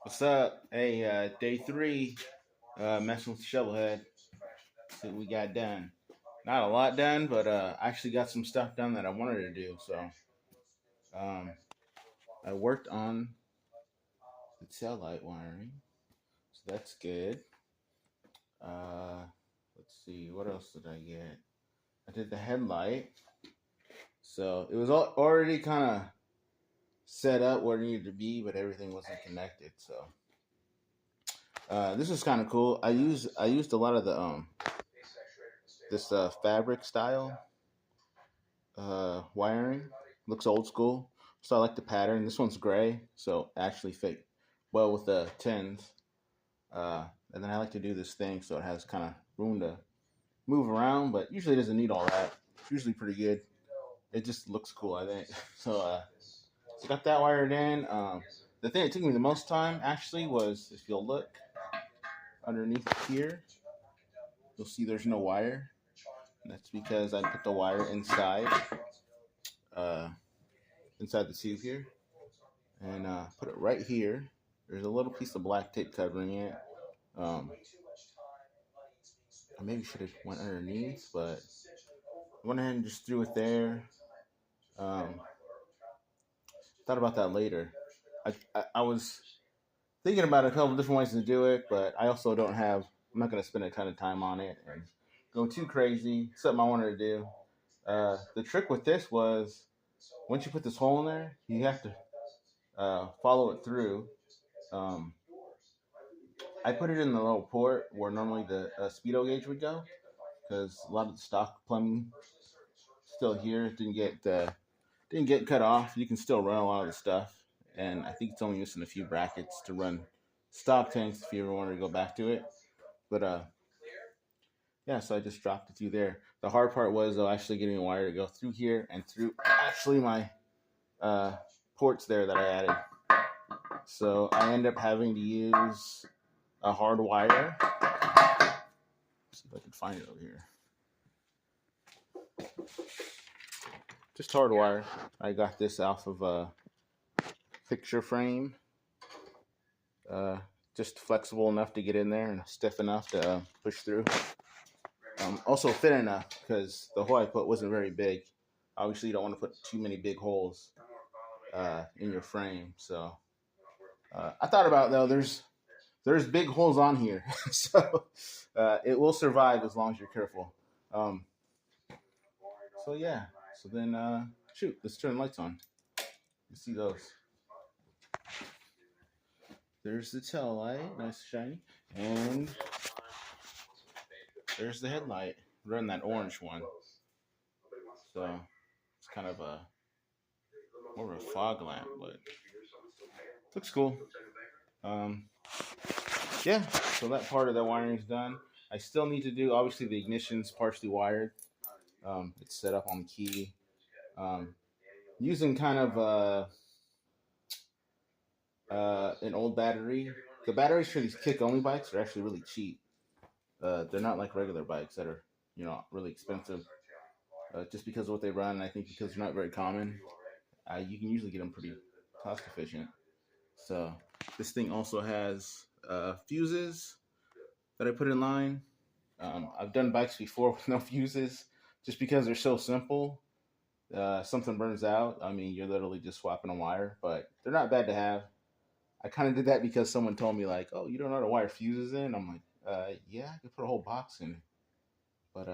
What's up? Hey, day three, messing with the shovelhead. See what we got done. Not a lot done, but I actually got some stuff done that I wanted to do. So um, I worked on the tail light wiring, so that's good. Uh, let's see, what else did I get? I did the headlight, so it was already kind of set up where it needed to be, but everything wasn't connected. So this is kind of cool. I used a lot of the this fabric style wiring. Looks old school, so I like the pattern. This one's gray, so actually fit well with the tins. And then I like to do this thing so it has kind of room to move around, but usually it doesn't need all that. It's usually pretty good. It just looks cool, I think. So got that wired in. The thing that took me the most time actually was, if you'll look underneath here, you'll see there's no wire. And that's because I put the wire uh, inside the tube here, and put it right here. There's a little piece of black tape covering it. Um, I maybe should have went underneath, but I went ahead and just threw it there. Um, Thought about that later. I was thinking about a couple different ways to do it, but I also don't have. I'm not going to spend a ton of time on it and go too crazy. Something I wanted to do. The trick with this was once you put this hole in there, you have to follow it through. Um, I put it in the little port where normally the speedo gauge would go, because a lot of the stock plumbing still here didn't get cut off. You can still run a lot of the stuff, and I think it's only missing a few brackets to run stock tanks if you ever wanted to go back to it. But yeah, so I just dropped it through there. The hard part was though actually getting a wire to go through here and through actually my uh, ports there that I added. So I end up having to use a hard wire. Let's see if I can find it over here. Just hard wire. I got this off of a picture frame. Uh, just flexible enough to get in there and stiff enough to push through. Also thin enough because the hole I put wasn't very big. Obviously, you don't want to put too many big holes in your frame. So I thought about though. There's big holes on here, so it will survive as long as you're careful. Um, so yeah. So then shoot, let's turn the lights on. You see those? There's the tail light, nice shiny, and there's the headlight. Run that orange one. So it's kind of a more of a fog lamp, but looks cool. Um, yeah, so that part of the wiring is done. I still need to do, obviously, the ignition's partially wired. It's set up on the key. Um, Using kind of an old battery. The batteries for these kick only bikes are actually really cheap. They're not like regular bikes that are, really expensive. Just because of what they run, I think because they're not very common, you can usually get them pretty cost efficient. So this thing also has fuses that I put in line. I've done bikes before with no fuses, just because they're so simple. Something burns out, I mean, you're literally just swapping a wire, but they're not bad to have. I kind of did that because someone told me like, "Oh, you don't know how to wire fuses in?" I'm like, "Yeah, I could put a whole box in, but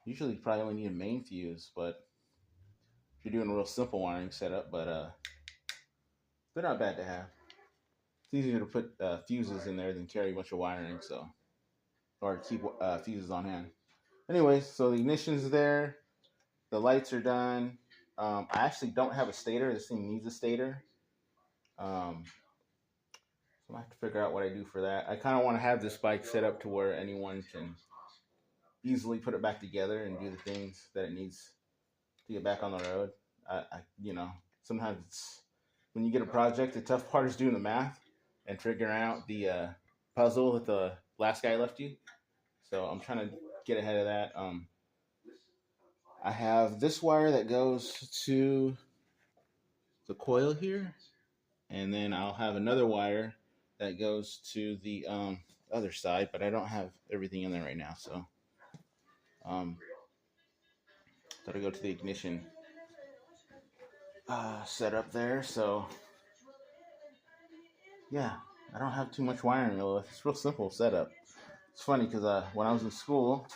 usually you probably only need a main fuse. But if you're doing a real simple wiring setup, but they're not bad to have. It's easier to put fuses in there than carry a bunch of wiring, so or keep fuses on hand. Anyways, so the ignition's there, the lights are done. I actually don't have a stator. This thing needs a stator. Um, so I have to figure out what I do for that. I kind of want to have this bike set up to where anyone can easily put it back together and do the things that it needs to get back on the road. Sometimes it's when you get a project, the tough part is doing the math and figuring out the puzzle that the last guy left you. So I'm trying to get ahead of that. I have this wire that goes to the coil here. and then I'll have another wire that goes to the other side, but I don't have everything in there right now, so um, gotta go to the ignition setup there. So yeah, I don't have too much wiring. It's a real simple setup. It's funny because when I was in school,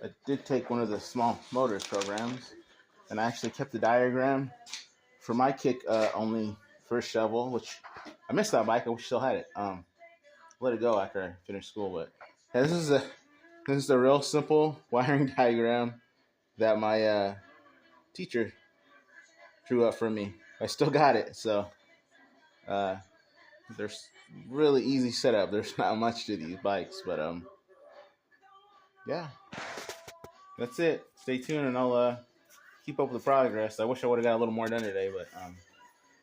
I did take one of the small motors programs, and I actually kept the diagram for my kick only first shovel, which I missed that bike. I wish I still had it. Let it go after I finished school, but yeah, this is a real simple wiring diagram that my teacher drew up for me. I still got it, so uh, there's really easy setup. There's not much to these bikes, but yeah, that's it. Stay tuned, and I'll keep up with the progress. I wish I would have got a little more done today, but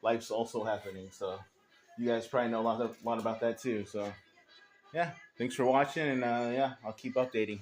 life's also happening, so you guys probably know a lot about that too. So yeah, thanks for watching, and yeah, I'll keep updating.